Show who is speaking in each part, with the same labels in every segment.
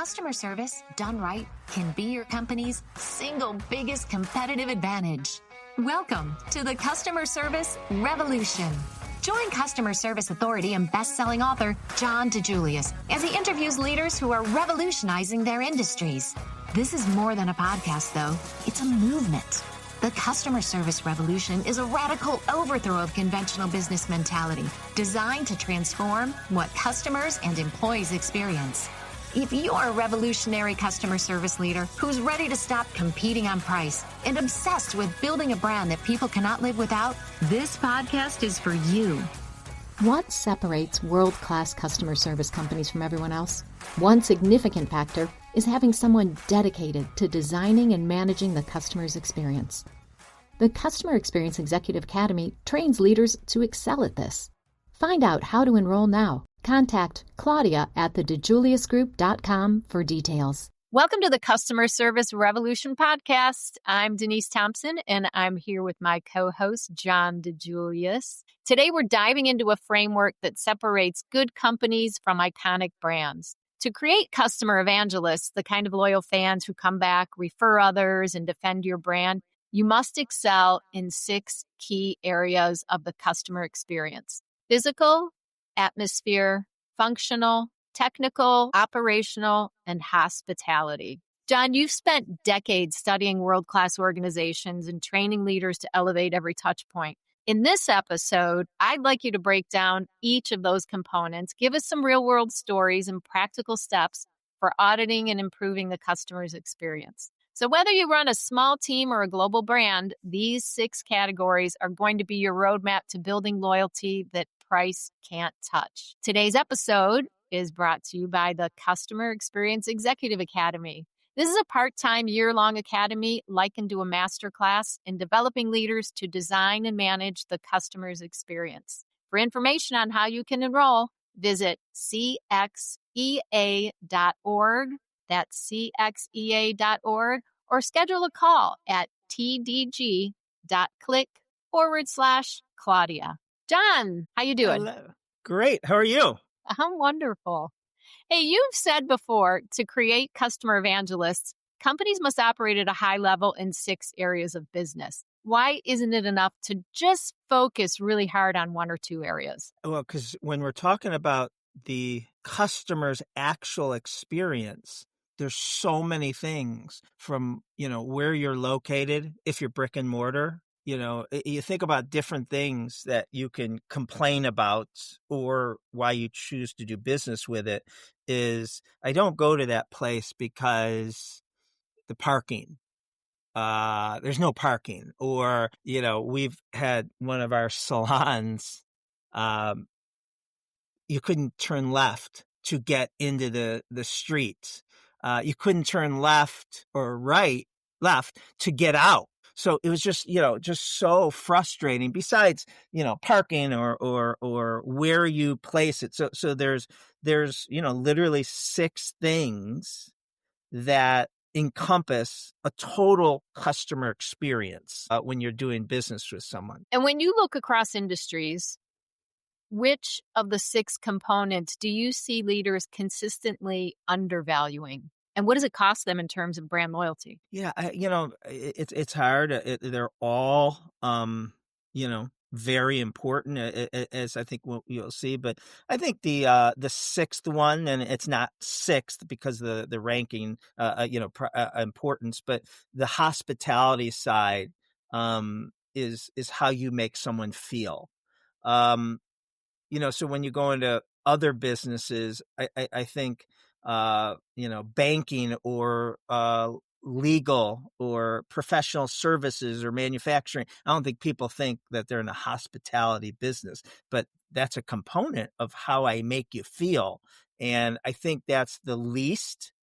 Speaker 1: Customer service, done right, can be your company's single biggest competitive advantage. Welcome to the Customer Service Revolution. Join customer service authority and best-selling author John DiJulius as he interviews leaders who are revolutionizing their industries. This is more than a podcast, though. It's a movement. The Customer Service Revolution is a radical overthrow of conventional business mentality designed to transform what customers and employees experience. If you're a revolutionary customer service leader who's ready to stop competing on price and obsessed with building a brand that people cannot live without, this podcast is for you.
Speaker 2: What separates world-class customer service companies from everyone else? One significant factor is having someone dedicated to designing and managing the customer's experience. The Customer Experience Executive Academy trains leaders to excel at this. Find out how to enroll now. Contact Claudia at thedijuliusgroup.com for details.
Speaker 3: Welcome to the Customer Service Revolution podcast. I'm Denise Thompson, and I'm here with my co-host, John DiJulius. Today, we're diving into a framework that separates good companies from iconic brands. To create customer evangelists, the kind of loyal fans who come back, refer others, and defend your brand, you must excel in 6 key areas of the customer experience: physical, atmosphere, functional, technical, operational, and hospitality. John, you've spent decades studying world-class organizations and training leaders to elevate every touch point. In this episode, I'd like you to break down each of those components, give us some real-world stories and practical steps for auditing and improving the customer's experience. So whether you run a small team or a global brand, these 6 categories are going to be your roadmap to building loyalty that price can't touch. Today's episode is brought to you by the Customer Experience Executive Academy. This is a part-time year-long academy likened to a masterclass in developing leaders to design and manage the customer's experience. For information on how you can enroll, visit csrevolution.org. That's csrevolution.org, or schedule a call at tdg.click/Claudia. John, how you doing?
Speaker 4: Hello. Great. How are you?
Speaker 3: I'm wonderful. Hey, you've said before, to create customer evangelists, companies must operate at a high level in 6 areas of business. Why isn't it enough to just focus really hard on 1 or 2 areas?
Speaker 4: Well, because when we're talking about the customer's actual experience, there's so many things from, where you're located, if you're brick and mortar. You think about different things that you can complain about or why you choose to do business with it is I don't go to that place because the parking, there's no parking, or, we've had one of our salons, you couldn't turn left to get into the street. You couldn't turn left or left to get out. So it was just so frustrating, besides, parking or where you place it. So there's, literally 6 things that encompass a total customer experience when you're doing business with someone.
Speaker 3: And when you look across industries, which of the 6 components do you see leaders consistently undervaluing? And what does it cost them in terms of brand loyalty?
Speaker 4: Yeah, it's hard. They're all, very important, as I think you'll see. But I think the 6th one, and it's not 6th because of the ranking, importance, but the hospitality side is how you make someone feel. So when you go into other businesses, I think, banking or legal or professional services or manufacturing, I don't think people think that they're in the hospitality business, but that's a component of how I make you feel. And I think that's the least,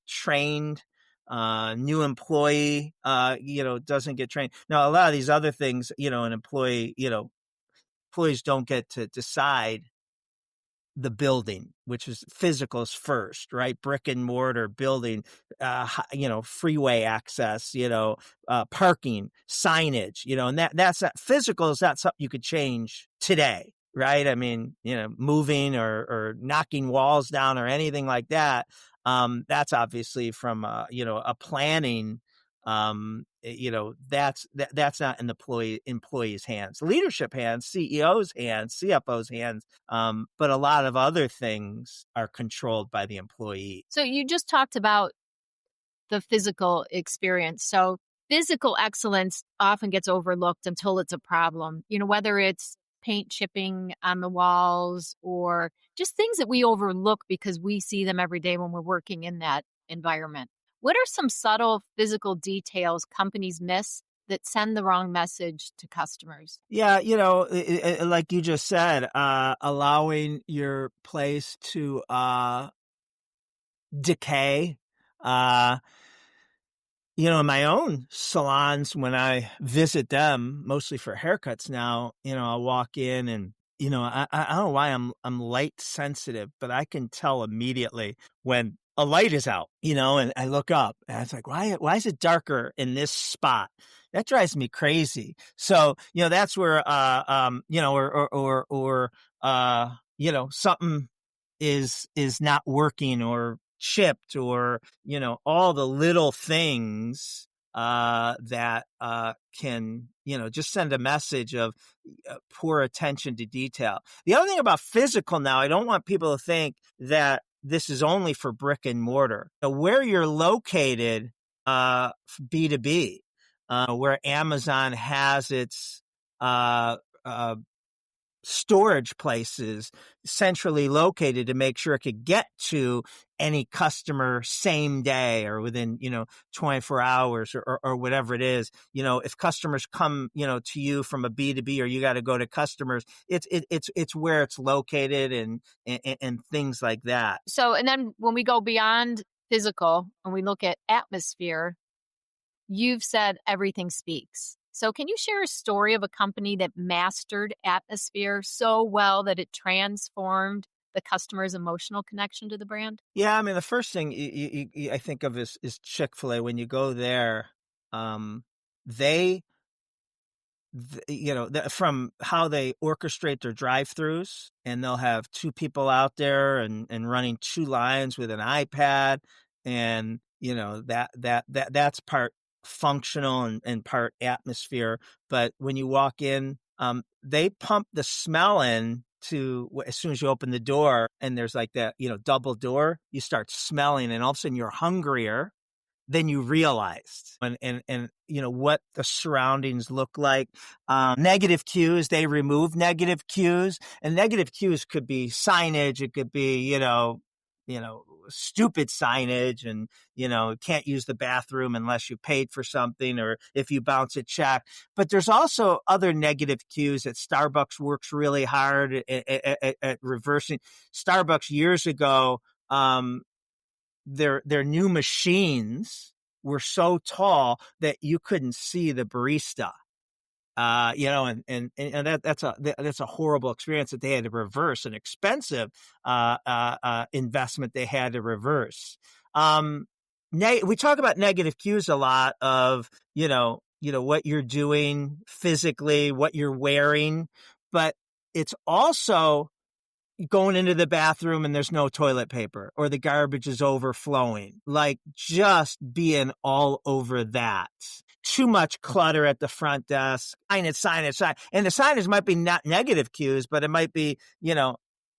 Speaker 4: trained, new employee, doesn't get trained. Now, a lot of these other things, an employee, employees don't get to decide the building, which is physicals first, right? Brick and mortar building, freeway access, parking, signage, and that's physical is not something you could change today. right? I mean, moving or knocking walls down or anything like that. That's obviously from, a planning, that's not in the employee's hands, leadership hands, CEO's hands, CFO's hands. But a lot of other things are controlled by the employee.
Speaker 3: So you just talked about the physical experience. So physical excellence often gets overlooked until it's a problem, whether it's paint chipping on the walls or just things that we overlook because we see them every day when we're working in that environment. What are some subtle physical details companies miss that send the wrong message to customers?
Speaker 4: Yeah, like you just said, allowing your place to decay. In my own salons, when I visit them, mostly for haircuts now, I'll walk in and, I don't know why I'm light sensitive, but I can tell immediately when a light is out, and I look up and it's like, why is it darker in this spot? That drives me crazy. So, that's where, something is not working or chipped or, all the little things that can, just send a message of poor attention to detail. The other thing about physical now, I don't want people to think that this is only for brick and mortar. Where you're located, B2B, where Amazon has its storage places centrally located to make sure it could get to any customer same day or within, 24 hours or whatever it is. If customers come, to you from a B2B or you got to go to customers, it's where it's located and things like that.
Speaker 3: So, and then when we go beyond physical and we look at atmosphere, you've said everything speaks. So can you share a story of a company that mastered atmosphere so well that it transformed the customer's emotional connection to the brand?
Speaker 4: Yeah, I mean, the first thing I think of is Chick-fil-A. When you go there, they, from how they orchestrate their drive-throughs, and they'll have two people out there and running two lines with an iPad, and that's part functional and part atmosphere. But when you walk in, they pump the smell in to as soon as you open the door, and there's like that, double door, you start smelling, and all of a sudden you're hungrier than you realized, and what the surroundings look like. Negative cues, they remove negative cues, and negative cues could be signage. It could be, stupid signage, and, can't use the bathroom unless you paid for something or if you bounce a check. But there's also other negative cues that Starbucks works really hard at reversing. Starbucks years ago, their new machines were so tall that you couldn't see the barista. That's a horrible experience that they had to reverse, an expensive investment they had to reverse. We talk about negative cues a lot of, what you're doing physically, what you're wearing, but it's also going into the bathroom and there's no toilet paper or the garbage is overflowing, like just being all over that. Too much clutter at the front desk, signage. And the signage might be not negative cues, but it might be,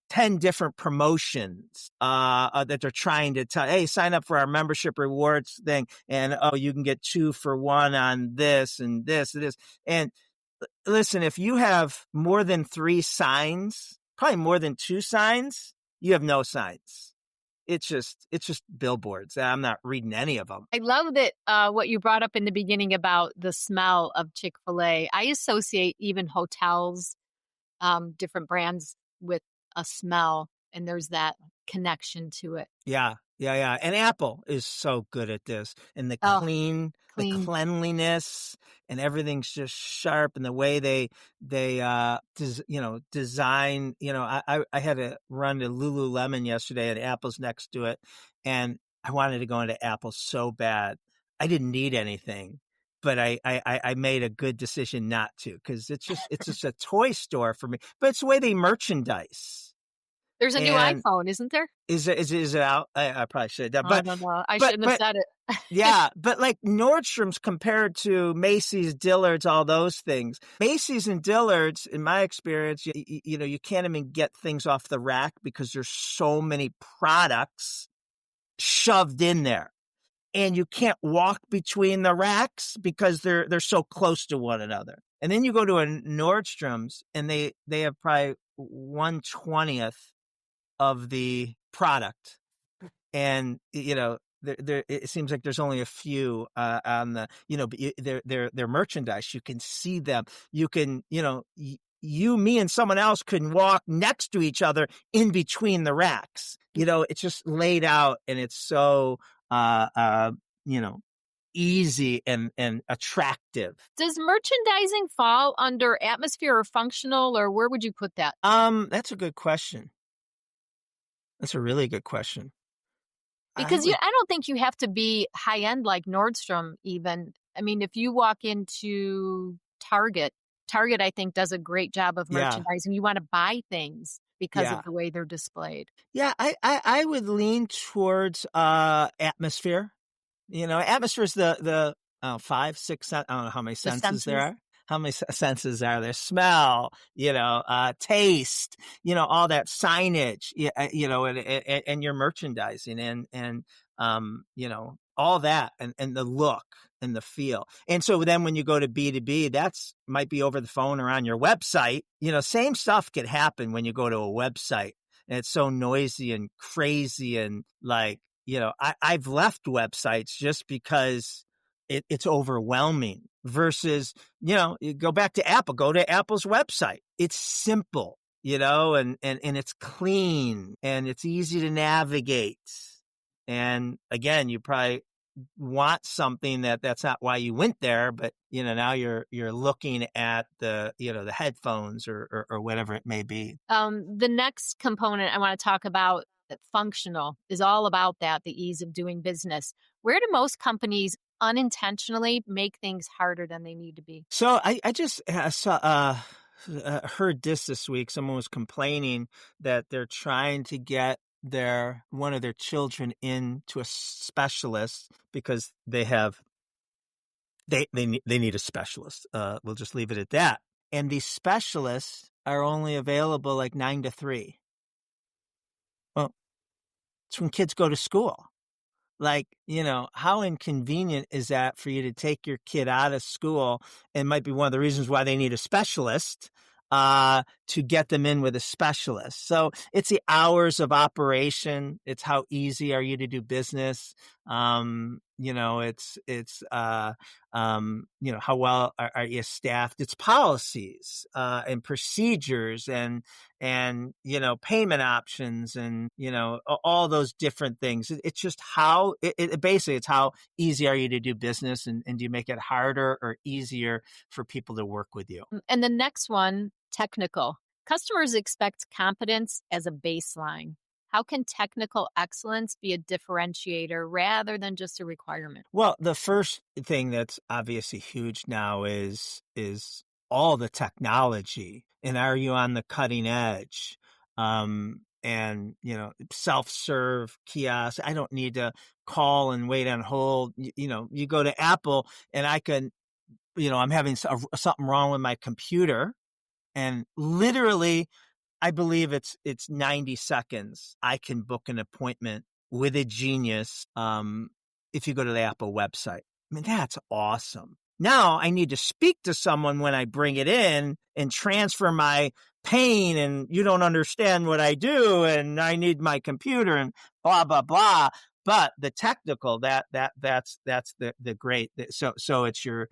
Speaker 4: 10 different promotions that they're trying to tell. Hey, sign up for our membership rewards thing. And, you can get 2 for 1 on this and this and this. And listen, if you have more than 3 signs, probably more than 2 signs, you have no signs. It's just billboards. I'm not reading any of them.
Speaker 3: I love that what you brought up in the beginning about the smell of Chick-fil-A. I associate even hotels, different brands with a smell, and there's that connection to it.
Speaker 4: Yeah. And Apple is so good at this, and the
Speaker 3: clean.
Speaker 4: the cleanliness, and everything's just sharp, and the way they design. I had to run to Lululemon yesterday, and Apple's next to it, and I wanted to go into Apple so bad. I didn't need anything, but I made a good decision not to, because it's just a toy store for me. But it's the way they merchandise.
Speaker 3: There's a new iPhone, isn't there?
Speaker 4: Is it out? I probably should have done.
Speaker 3: I don't know. I shouldn't have said it.
Speaker 4: Yeah, but like Nordstrom's compared to Macy's, Dillard's, all those things. Macy's and Dillard's, in my experience, you can't even get things off the rack because there's so many products shoved in there. And you can't walk between the racks because they're so close to one another. And then you go to a Nordstrom's and they have probably 1/20th of the product. And, it seems like there's only a few on the, but their merchandise. You can see them. You can, me and someone else can walk next to each other in between the racks. It's just laid out, and it's so, easy and attractive.
Speaker 3: Does merchandising fall under atmosphere or functional, or where would you put that?
Speaker 4: That's a good question. That's a really good question.
Speaker 3: Because I don't think you have to be high end like Nordstrom even. I mean, if you walk into Target, I think does a great job of merchandising. You want to buy things because of the way they're displayed.
Speaker 4: Yeah, I would lean towards atmosphere. Atmosphere is the 5, 6, I don't know how many senses there are. How many senses are there? Smell, taste, all that signage, and your merchandising and all that and the look and the feel. And so then when you go to B2B, that's might be over the phone or on your website. Same stuff could happen when you go to a website, and it's so noisy and crazy and like, I've left websites just because it's overwhelming versus, you go back to Apple, go to Apple's website. It's simple, and it's clean and it's easy to navigate. And again, you probably want something that's not why you went there, but now you're looking at the the headphones or whatever it may be.
Speaker 3: The next component I want to talk about, functional, is all about that, the ease of doing business. Where do most companies unintentionally make things harder than they need to be?
Speaker 4: So I just saw heard this week. Someone was complaining that they're trying to get one of their children into a specialist because they need a specialist. We'll just leave it at that. And these specialists are only available like 9 to 3. Well, it's when kids go to school. Like, how inconvenient is that for you to take your kid out of school? And might be one of the reasons why they need a specialist to get them in with a specialist. So it's the hours of operation. It's how easy are you to do business. It's how well are you staffed? It's policies and procedures and payment options and all those different things. It's just how basically it's how easy are you to do business, and do you make it harder or easier for people to work with you?
Speaker 3: And the next one, technical. Customers expect competence as a baseline. How can technical excellence be a differentiator rather than just a requirement?
Speaker 4: Well, the first thing that's obviously huge now is all the technology, and are you on the cutting edge? And self-serve kiosks. I don't need to call and wait on hold. You go to Apple, and I can, I'm having something wrong with my computer, and literally, I believe it's 90 seconds. I can book an appointment with a genius if you go to the Apple website. I mean, that's awesome. Now I need to speak to someone when I bring it in and transfer my pain, and you don't understand what I do, and I need my computer and blah, blah, blah. But the technical, that's the great. So it's your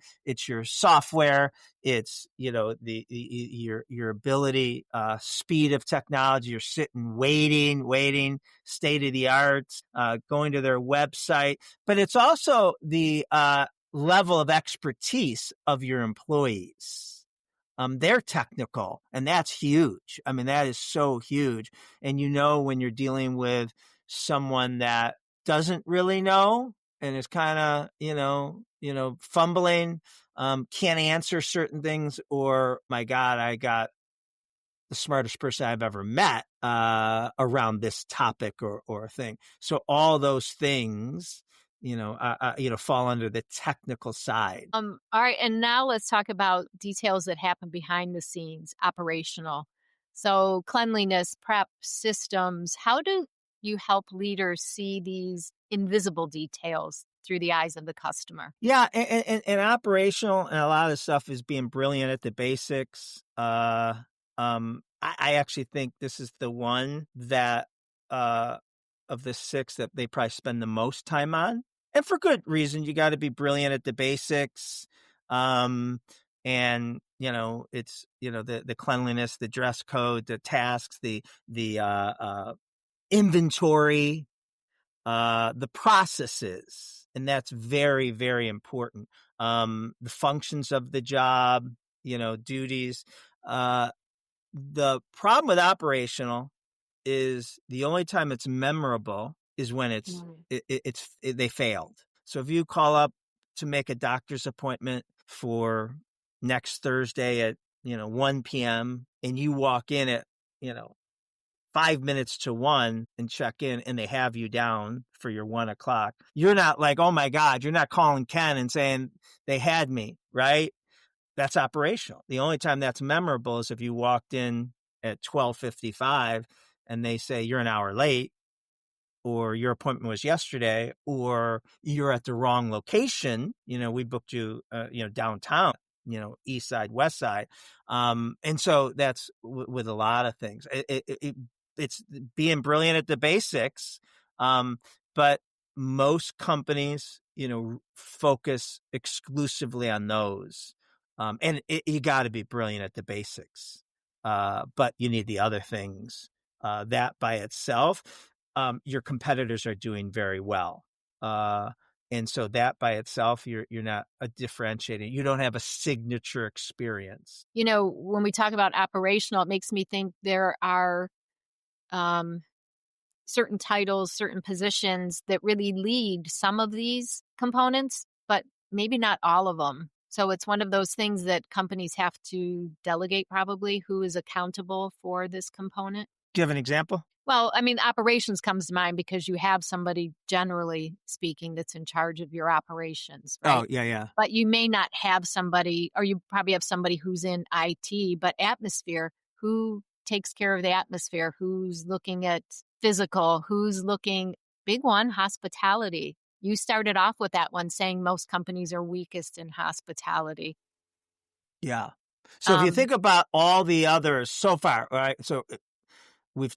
Speaker 4: software, it's your ability, speed of technology. You're sitting, waiting, state of the art, going to their website. But it's also the level of expertise of your employees. They're technical, and that's huge. I mean, that is so huge. And when you're dealing with someone that doesn't really know and is kind of, fumbling, can't answer certain things, or my God, I got the smartest person I've ever met around this topic or thing. So all those things, fall under the technical side.
Speaker 3: All right, and now let's talk about details that happen behind the scenes, operational. So cleanliness, prep, systems. How do you help leaders see these invisible details through the eyes of the customer?
Speaker 4: Yeah, and operational, and a lot of the stuff is being brilliant at the basics. I actually think this is the one that of the six that they probably spend the most time on, and for good reason. You got to be brilliant at the basics, and it's the cleanliness, the dress code, the tasks, the inventory, the processes, and that's very, very important. The functions of the job, duties. The problem with operational is the only time it's memorable is when they failed. So if you call up to make a doctor's appointment for next Thursday at 1 p.m. and you walk in at 5 minutes to 1 and check in, and they have you down for your 1 o'clock, you're not like, oh my God, you're not calling Ken and saying they had me, right? That's operational. The only time that's memorable is if you walked in at 12:55 and they say you're an hour late, or your appointment was yesterday, or you're at the wrong location. We booked you, downtown, east side, west side. And so that's with a lot of things. It's being brilliant at the basics. But most companies, focus exclusively on those. And you got to be brilliant at the basics. But you need the other things. That by itself, your competitors are doing very well. And so that by itself, you're not a differentiating. You don't have a signature experience.
Speaker 3: When we talk about operational, it makes me think there are certain titles, certain positions that really lead some of these components, but maybe not all of them. So it's one of those things that companies have to delegate, probably, who is accountable for this component.
Speaker 4: Do you have an example?
Speaker 3: Well, operations comes to mind because you have somebody, generally speaking, that's in charge of your operations, right?
Speaker 4: Oh, yeah.
Speaker 3: But you may not have somebody, or you probably have somebody who's in IT, but atmosphere, who takes care of the atmosphere, who's looking at physical, who's looking, big one, hospitality. You started off with that one saying most companies are weakest in hospitality.
Speaker 4: Yeah. So if you think about all the others so far, right? So we've,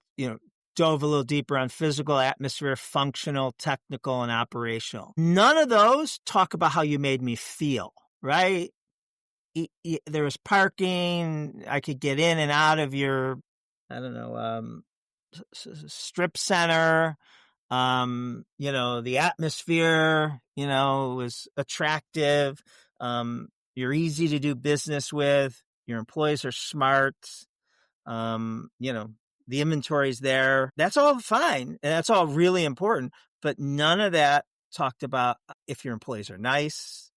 Speaker 4: dove a little deeper on physical, atmosphere, functional, technical, and operational. None of those talk about how you made me feel, right? There was parking. I could get in and out of your, strip center. The atmosphere, was attractive. You're easy to do business with. Your employees are smart. The inventory's there. That's all fine. And that's all really important. But none of that talked about if your employees are nice,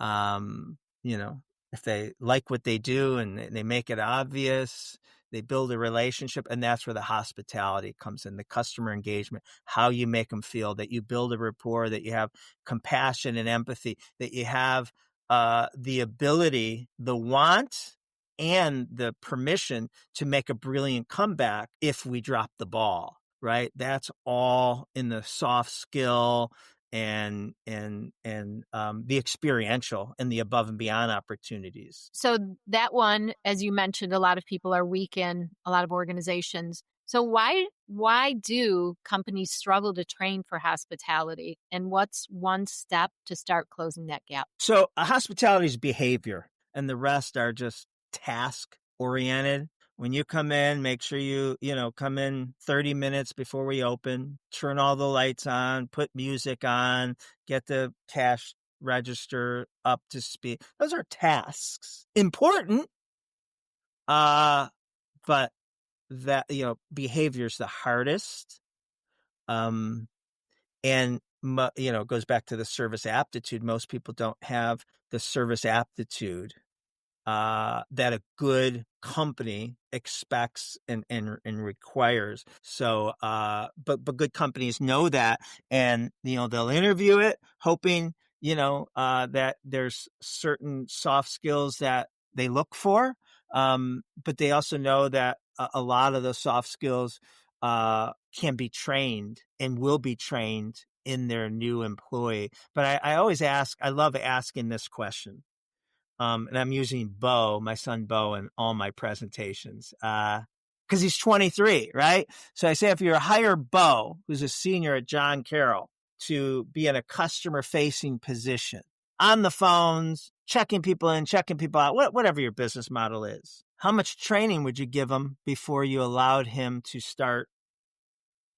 Speaker 4: if they like what they do and they make it obvious, they build a relationship. And that's where the hospitality comes in, the customer engagement, how you make them feel, that you build a rapport, that you have compassion and empathy, that you have the ability, the want, and the permission to make a brilliant comeback if we drop the ball, right? That's all in the soft skill and the experiential and the above and beyond opportunities.
Speaker 3: So that one, as you mentioned, a lot of people are weak in, a lot of organizations. So why do companies struggle to train for hospitality? And what's one step to start closing that gap?
Speaker 4: So hospitality is behavior, and the rest are just task oriented. When you come in, make sure you come in 30 minutes before we open, turn all the lights on, put music on, get the cash register up to speed. Those are tasks. Important. But that, behavior is the hardest. And And, it goes back to the service aptitude. Most people don't have the service aptitude that a good company expects and requires. So, but good companies know that, and they'll interview it, hoping that there's certain soft skills that they look for, but they also know that a lot of those soft skills can be trained and will be trained in their new employee. But I always ask, I love asking this question. And I'm using my son Bo, in all my presentations, because he's 23, right? So I say, if you hire Bo, who's a senior at John Carroll, to be in a customer-facing position, on the phones, checking people in, checking people out, whatever your business model is, how much training would you give him before you allowed him to start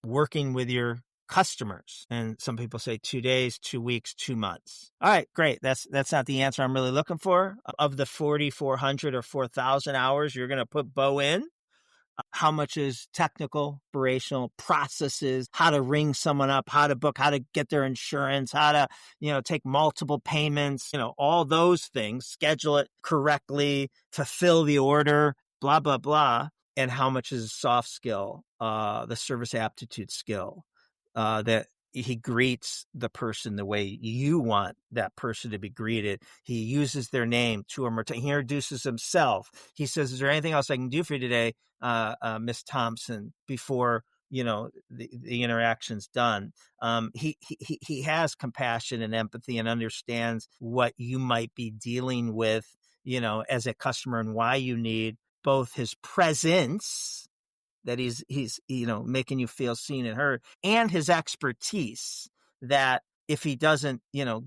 Speaker 4: working with your customers? And some people say 2 days, 2 weeks, 2 months. All right, great. That's not the answer I'm really looking for. Of the 4,400 or 4,000 hours you're going to put Bo in, how much is technical, operational processes, how to ring someone up, how to book, how to get their insurance, how to, take multiple payments, all those things, schedule it correctly, fulfill the order, blah, blah, blah. And how much is a soft skill, the service aptitude skill, that he greets the person the way you want that person to be greeted. He uses their name 2 or more times. He introduces himself. He says, "Is there anything else I can do for you today, Miss Thompson?" Before the interaction's done. He has compassion and empathy and understands what you might be dealing with, as a customer, and why you need both his presence, that he's making you feel seen and heard, and his expertise, that if he doesn't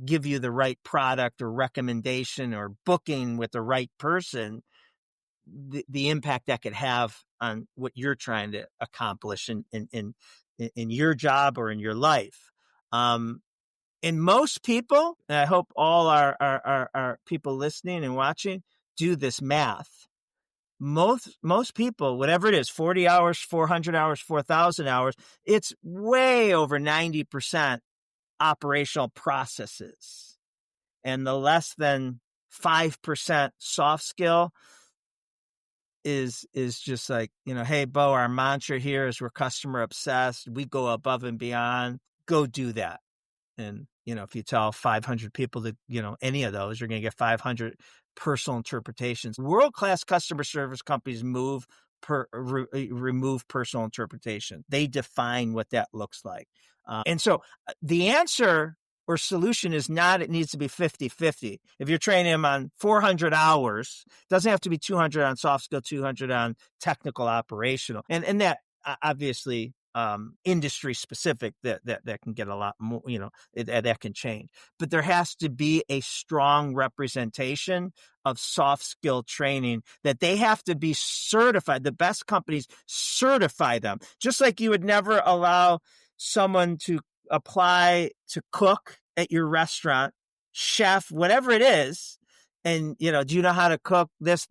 Speaker 4: give you the right product or recommendation or booking with the right person, the impact that could have on what you're trying to accomplish in your job or in your life. And most people, and I hope all our people listening and watching, do this math. Most people, whatever it is, 40 hours, 400 hours, 4,000 hours, it's way over 90% operational processes. And the less than 5% soft skill is just like, hey, Bo, our mantra here is we're customer obsessed. We go above and beyond. Go do that. And, if you tell 500 people that, any of those, you're going to get 500 personal interpretations. World-class customer service companies remove personal interpretation. They define what that looks like. And so the answer or solution is not, it needs to be 50-50. If you're training them on 400 hours, it doesn't have to be 200 on soft skill, 200 on technical operational. And that obviously industry specific, that can get a lot more, that can change. But there has to be a strong representation of soft skill training, that they have to be certified. The best companies certify them, just like you would never allow someone to apply to cook at your restaurant, chef, whatever it is. And, do you know how to cook this?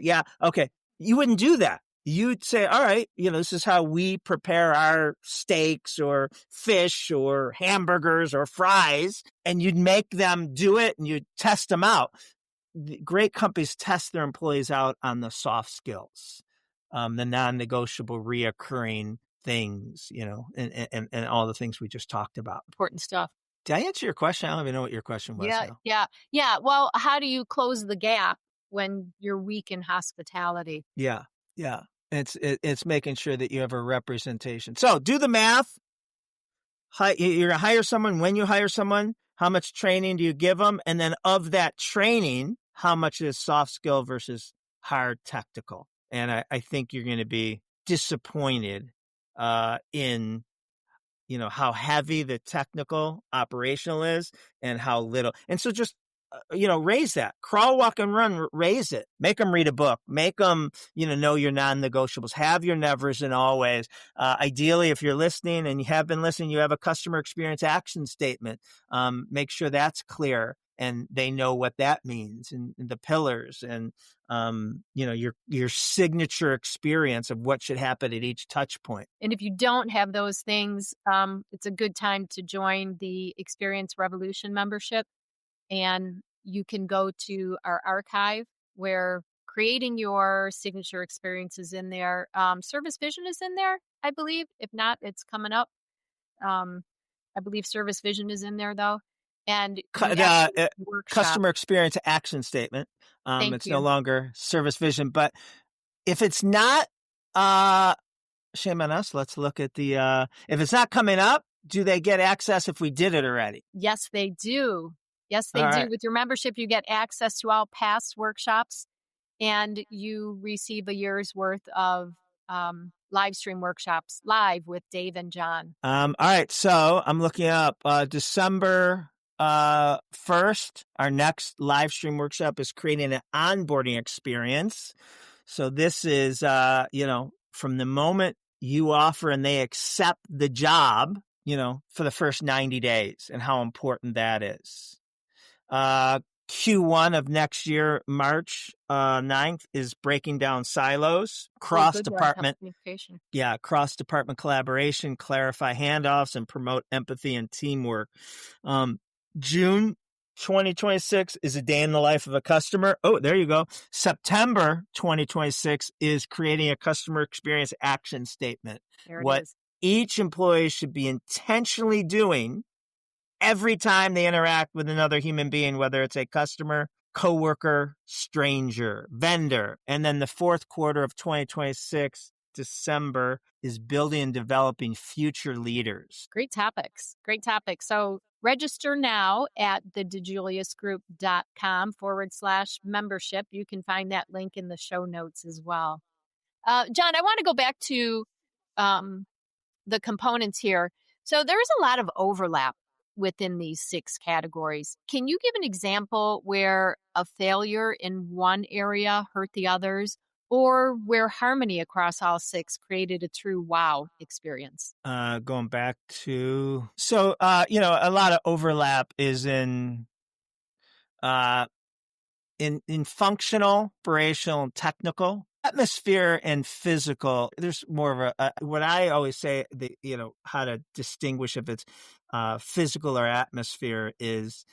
Speaker 4: Yeah. Okay. You wouldn't do that. You'd say, all right, this is how we prepare our steaks or fish or hamburgers or fries. And you'd make them do it and you'd test them out. Great companies test their employees out on the soft skills, the non-negotiable reoccurring things, and all the things we just talked about.
Speaker 3: Important stuff.
Speaker 4: Did I answer your question? I don't even know what your question was.
Speaker 3: Yeah. Well, how do you close the gap when you're weak in hospitality?
Speaker 4: Yeah. It's making sure that you have a representation. So do the math. You're going to hire someone. When you hire someone, how much training do you give them? And then of that training, how much is soft skill versus hard technical? And I think you're going to be disappointed in how heavy the technical operational is and how little. And so just raise that. Crawl, walk, and run, raise it. Make them read a book. Make them, know your non-negotiables. Have your nevers and always. Ideally, if you're listening and you have been listening, you have a customer experience action statement. Make sure that's clear. and they know what that means, and the pillars, and your signature experience of what should happen at each touch point.
Speaker 3: And if you don't have those things, it's a good time to join the Experience Revolution membership. And you can go to our archive where creating your signature experience is in there. Service Vision is in there, I believe. If not, it's coming up. I believe Service Vision is in there, though. And
Speaker 4: customer experience action statement. It's no longer Service Vision. But if it's not, shame on us. Let's look at the, if it's not coming up, do they get access if we did it already?
Speaker 3: Yes, they do. Yes, they do. Right. With your membership, you get access to all past workshops, and you receive a year's worth of live stream workshops live with Dave and John.
Speaker 4: All right. So I'm looking up December 1st. Our next live stream workshop is creating an onboarding experience. So this is, from the moment you offer and they accept the job, for the first 90 days and how important that is. Q1 of next year, March 9th, is breaking down silos, cross-department collaboration, clarify handoffs, and promote empathy and teamwork. June 2026 is a day in the life of a customer. Oh, there you go. September 2026 is creating a customer experience action statement. What each employee should be intentionally doing every time they interact with another human being, whether it's a customer, coworker, stranger, vendor. And then the fourth quarter of 2026, December, is building and developing future leaders.
Speaker 3: Great topics. So register now at thedejuliusgroup.com/membership. You can find that link in the show notes as well. John, I want to go back to the components here. So there is a lot of overlap within these 6 categories. Can you give an example where a failure in one area hurt the others, or where harmony across all 6 created a true wow experience?
Speaker 4: Going back to, a lot of overlap is in functional, operational, and technical. Atmosphere and physical, there's more of what I always say, how to distinguish if it's physical or atmosphere is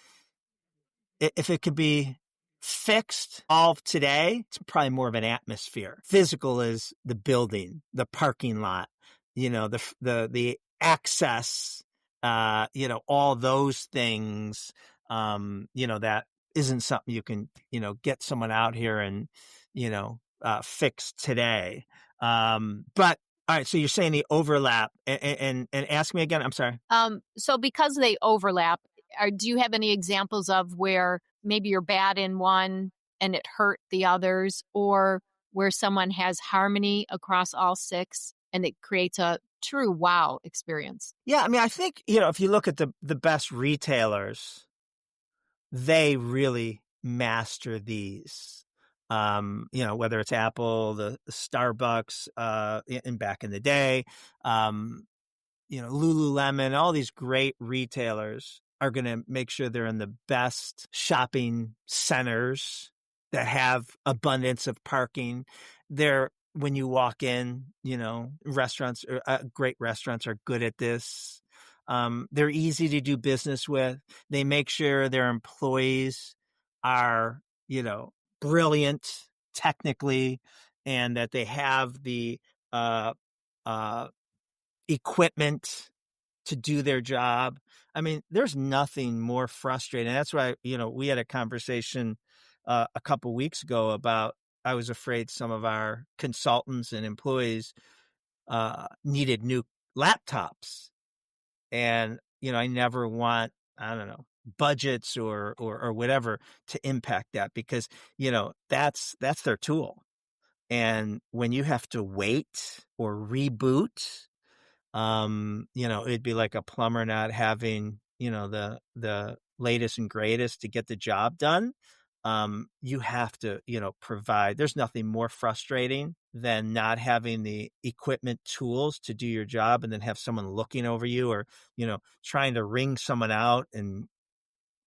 Speaker 4: if it could be fixed all of today, it's probably more of an atmosphere. Physical is the building, the parking lot, the access, all those things, that isn't something you can, get someone out here and, fix today. But all right, so you're saying the overlap, and ask me again. I'm sorry.
Speaker 3: So because they overlap, do you have any examples of where maybe you're bad in one and it hurt the others, or where someone has harmony across all 6 and it creates a true wow experience?
Speaker 4: Yeah, I mean, I think, if you look at the best retailers, they really master these. Whether it's Apple, the Starbucks, in back in the day, Lululemon, all these great retailers are going to make sure they're in the best shopping centers that have abundance of parking. When you walk in, restaurants, great restaurants are good at this. They're easy to do business with. They make sure their employees are, brilliant technically, and that they have the equipment to do their job. I mean, there's nothing more frustrating. That's why, we had a conversation a couple weeks ago about, I was afraid some of our consultants and employees needed new laptops. And, I never want, budgets or whatever to impact that, because, that's their tool. And when you have to wait or reboot, it'd be like a plumber not having, the latest and greatest to get the job done. You have to, provide. There's nothing more frustrating than not having the equipment tools to do your job, and then have someone looking over you, or, trying to ring someone out and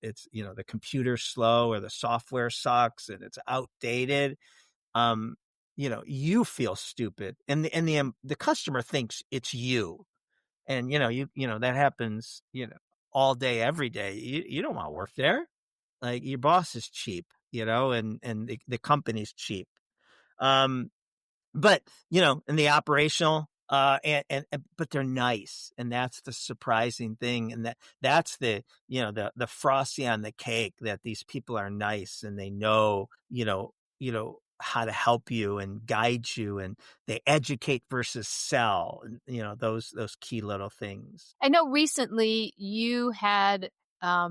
Speaker 4: it's, the computer's slow or the software sucks and it's outdated, you feel stupid, and the customer thinks it's you. And, that happens, all day, every day. You don't want to work there. Like, your boss is cheap, and the company's cheap. But, in the operational, but they're nice. And that's the surprising thing. And that's the frosty on the cake, that these people are nice and they know, how to help you and guide you, and they educate versus sell, and, those key little things.
Speaker 3: I know recently you had a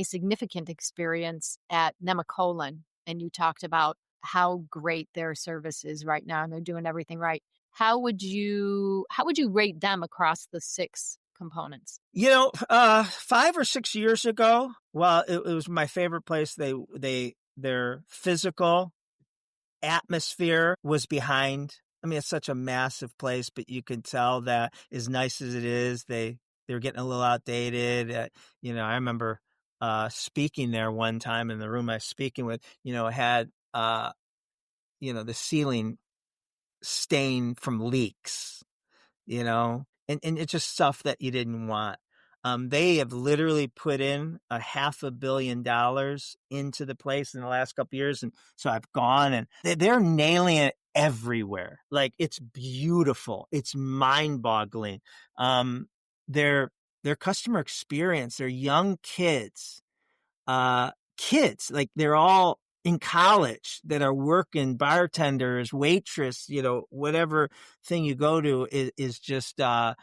Speaker 3: significant experience at Nemacolin, and you talked about how great their service is right now, and they're doing everything right. How would you rate them across the 6 components?
Speaker 4: 5 or 6 years ago, well, it was my favorite place. Their physical atmosphere was behind. I mean, it's such a massive place, but you can tell that as nice as it is, they're getting a little outdated. I remember speaking there one time, in the room I was speaking with, had the ceiling stained from leaks, and it's just stuff that you didn't want. They have literally put in $500 million into the place in the last couple of years. And so I've gone, and they're nailing it everywhere. Like, it's beautiful. It's mind boggling. Their customer experience, their young kids, like, they're all in college that are working, bartenders, waitress, whatever thing you go to is just, they're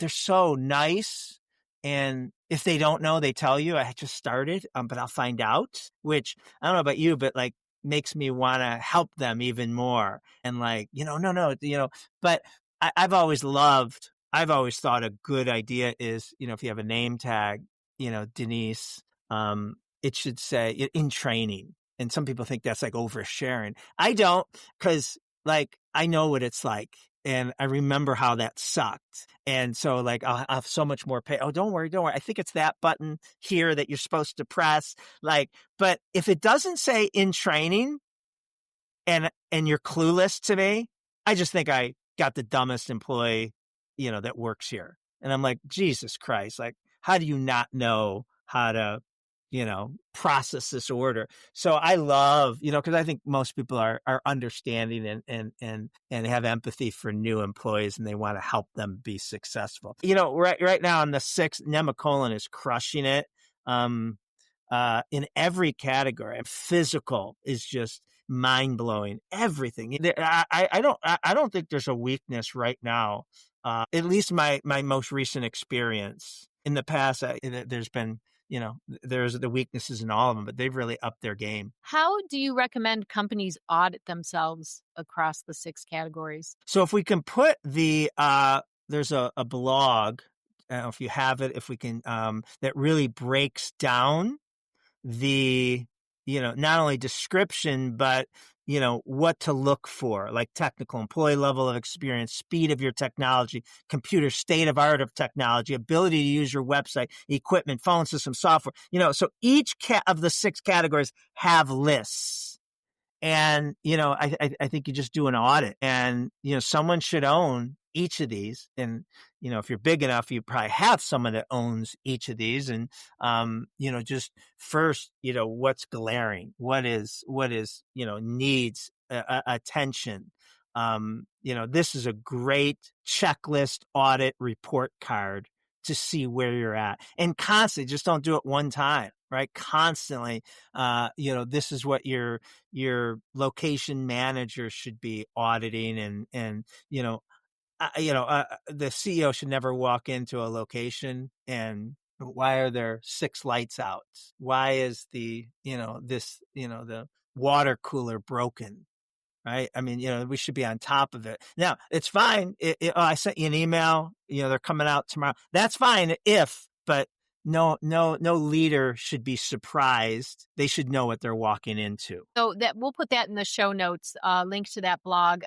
Speaker 4: so nice. And if they don't know, they tell you, I just started, but I'll find out, which I don't know about you, but, like, makes me want to help them even more. And, like, no, but I've always thought a good idea is, if you have a name tag, Denise, it should say in training. And some people think that's like oversharing. I don't, because, like, I know what it's like. And I remember how that sucked. And so, like, I'll have so much more pay. Oh, don't worry. I think it's that button here that you're supposed to press. Like, but if it doesn't say in training and you're clueless to me, I just think I got the dumbest employee, that works here. And I'm like, Jesus Christ, like, how do you not know how to, process this order? So I love, because I think most people are understanding and have empathy for new employees, and they want to help them be successful. Right now on the 6, Nemacolin is crushing it. In every category. Physical is just mind blowing. Everything. I don't think there's a weakness right now. At least my most recent experience. In the past, there's been, there's the weaknesses in all of them, but they've really upped their game.
Speaker 3: How do you recommend companies audit themselves across the 6 categories?
Speaker 4: So if we can put there's a blog, I don't know if you have it, if we can, that really breaks down the, not only description, but, what to look for, like technical, employee level of experience, speed of your technology, computer state of art of technology, ability to use your website, equipment, phone system, software, so each of the 6 categories have lists. And, I think you just do an audit, and, someone should own each of these. And, if you're big enough, you probably have someone that owns each of these. And, just first, what's glaring, what is, needs attention. This is a great checklist audit report card to see where you're at, and constantly, just don't do it one time, right? Constantly, this is what your location manager should be auditing, and the CEO should never walk into a location and, why are there 6 lights out? Why is the water cooler broken? Right. I mean, we should be on top of it. Now, it's fine. I sent you an email, they're coming out tomorrow. That's fine but no leader should be surprised. They should know what they're walking into.
Speaker 3: So that we'll put that in the show notes, link to that blog.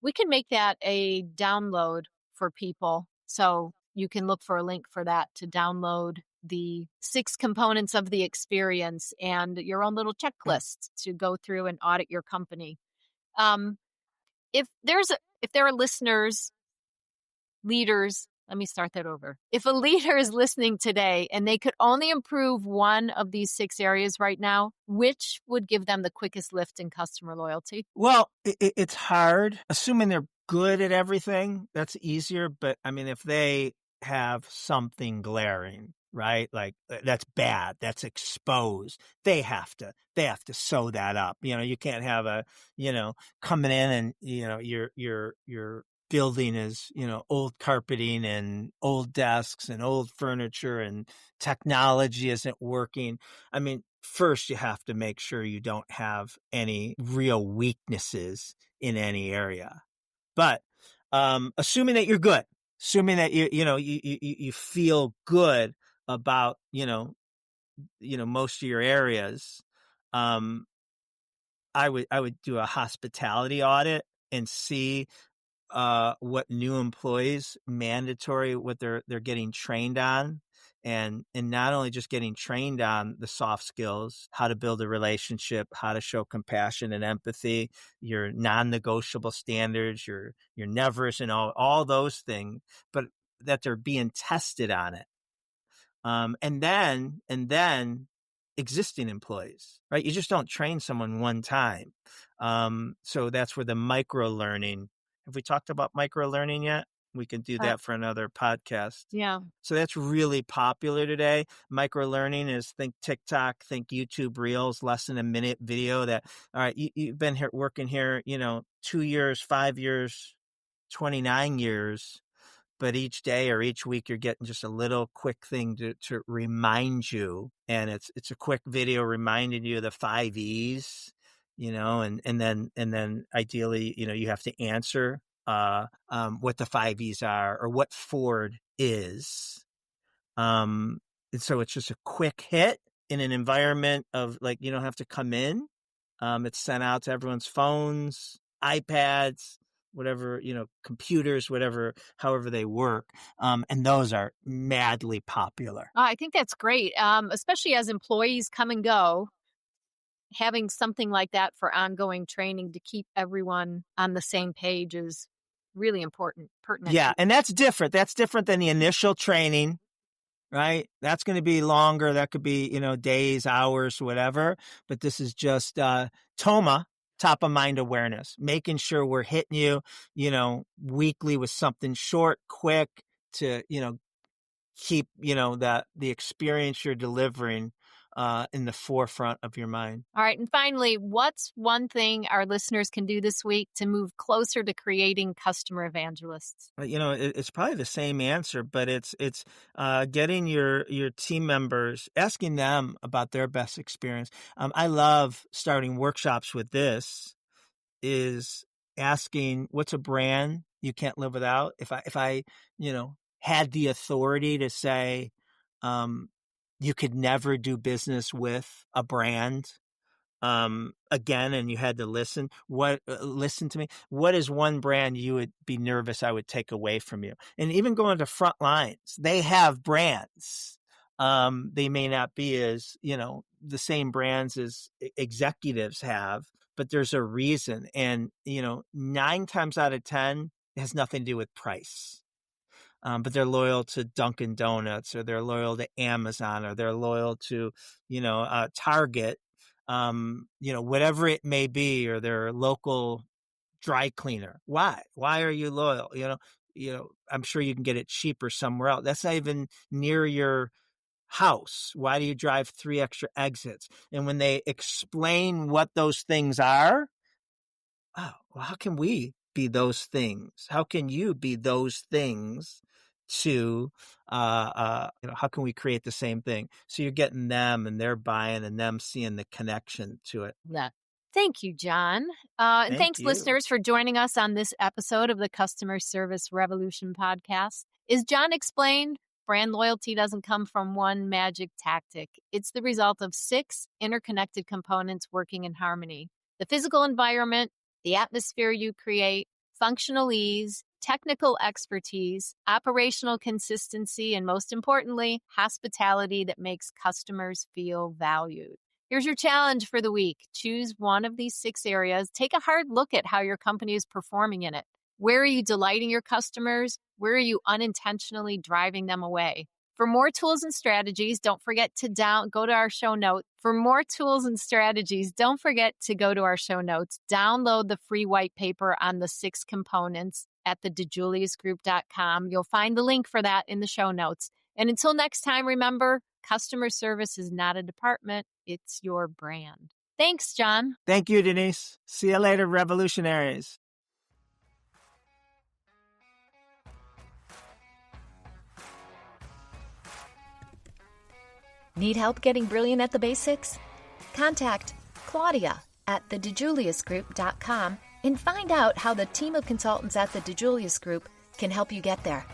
Speaker 3: We can make that a download for people. So you can look for a link for that to download the 6 components of the experience and your own little checklist to go through and audit your company. If there are listeners, leaders, let me start that over. If a leader is listening today and they could only improve one of these 6 areas right now, which would give them the quickest lift in customer loyalty?
Speaker 4: Well, it's hard. Assuming they're good at everything, that's easier. But I mean, if they have something glaring, right? Like that's bad, that's exposed. They have to sew that up. You can't have coming in and, your building is, old carpeting and old desks and old furniture and technology isn't working. I mean, first you have to make sure you don't have any real weaknesses in any area. But assuming that you're good, assuming that you feel good about most of your areas, I would do a hospitality audit and see what new employees mandatory what they're getting trained on, and not only just getting trained on the soft skills, how to build a relationship, how to show compassion and empathy, your non-negotiable standards, your nevers and all those things, but that they're being tested on it. And then existing employees, right? You just don't train someone one time. So that's where the micro learning. Have we talked about micro learning yet? We can do that for another podcast.
Speaker 3: Yeah.
Speaker 4: So that's really popular today. Micro learning is think TikTok, think YouTube Reels, less than a minute video that, all right, you've been here working here, 2 years, 5 years, 29 years. But each day or each week, you're getting just a little quick thing to remind you. And it's a quick video reminding you of the 5 E's, and then ideally, you have to answer what the 5 E's are or what Ford is. And so it's just a quick hit in an environment of like, you don't have to come in. It's sent out to everyone's phones, iPads, whatever, computers, however they work. And those are madly popular.
Speaker 3: I think that's great, especially as employees come and go. Having something like that for ongoing training to keep everyone on the same page is really pertinent.
Speaker 4: Yeah, and that's different. That's different than the initial training, right? That's going to be longer. That could be, days, hours, whatever. But this is just TOMA, top of mind awareness, making sure we're hitting you, weekly with something short, quick to, keep, the experience you're delivering in the forefront of your mind.
Speaker 3: All right. And finally, what's one thing our listeners can do this week to move closer to creating customer evangelists?
Speaker 4: It's probably the same answer, but it's getting your team members, asking them about their best experience. I love starting workshops with this, is asking what's a brand you can't live without. If I had the authority to say, you could never do business with a brand again, and you had to listen to me. What is one brand you would be nervous I would take away from you? And even going to front lines, they have brands. They may not be as, the same brands as executives have, but there's a reason. And, 9 times out of 10, it has nothing to do with price. But they're loyal to Dunkin' Donuts, or they're loyal to Amazon, or they're loyal to, Target, whatever it may be, or their local dry cleaner. Why are you loyal? I'm sure you can get it cheaper somewhere else. That's not even near your house. Why do you drive 3 extra exits? And when they explain what those things are, oh, well, how can we be those things? How can you be those things to, how can we create the same thing? So you're getting them and they're buying and them seeing the connection to it.
Speaker 3: Yeah. Thank you, John. And thanks,
Speaker 4: you.
Speaker 3: Listeners, for joining us on this episode of the Customer Service Revolution podcast. As John explained, brand loyalty doesn't come from one magic tactic. It's the result of 6 interconnected components working in harmony. The physical environment, the atmosphere you create, functional ease, technical expertise, operational consistency, and most importantly, hospitality that makes customers feel valued. Here's your challenge for the week. Choose one of these 6 areas. Take a hard look at how your company is performing in it. Where are you delighting your customers? Where are you unintentionally driving them away? For more tools and strategies, don't forget to go to our show notes. For more tools and strategies, don't forget to go to our show notes. Download the free white paper on the 6 components at the DiJuliusGroup.com. You'll find the link for that in the show notes. And until next time, remember, customer service is not a department, it's your brand. Thanks, John.
Speaker 4: Thank you, Denise. See you later, revolutionaries.
Speaker 2: Need help getting brilliant at the basics? Contact Claudia at tdg.click and find out how the team of consultants at the DiJulius Group can help you get there.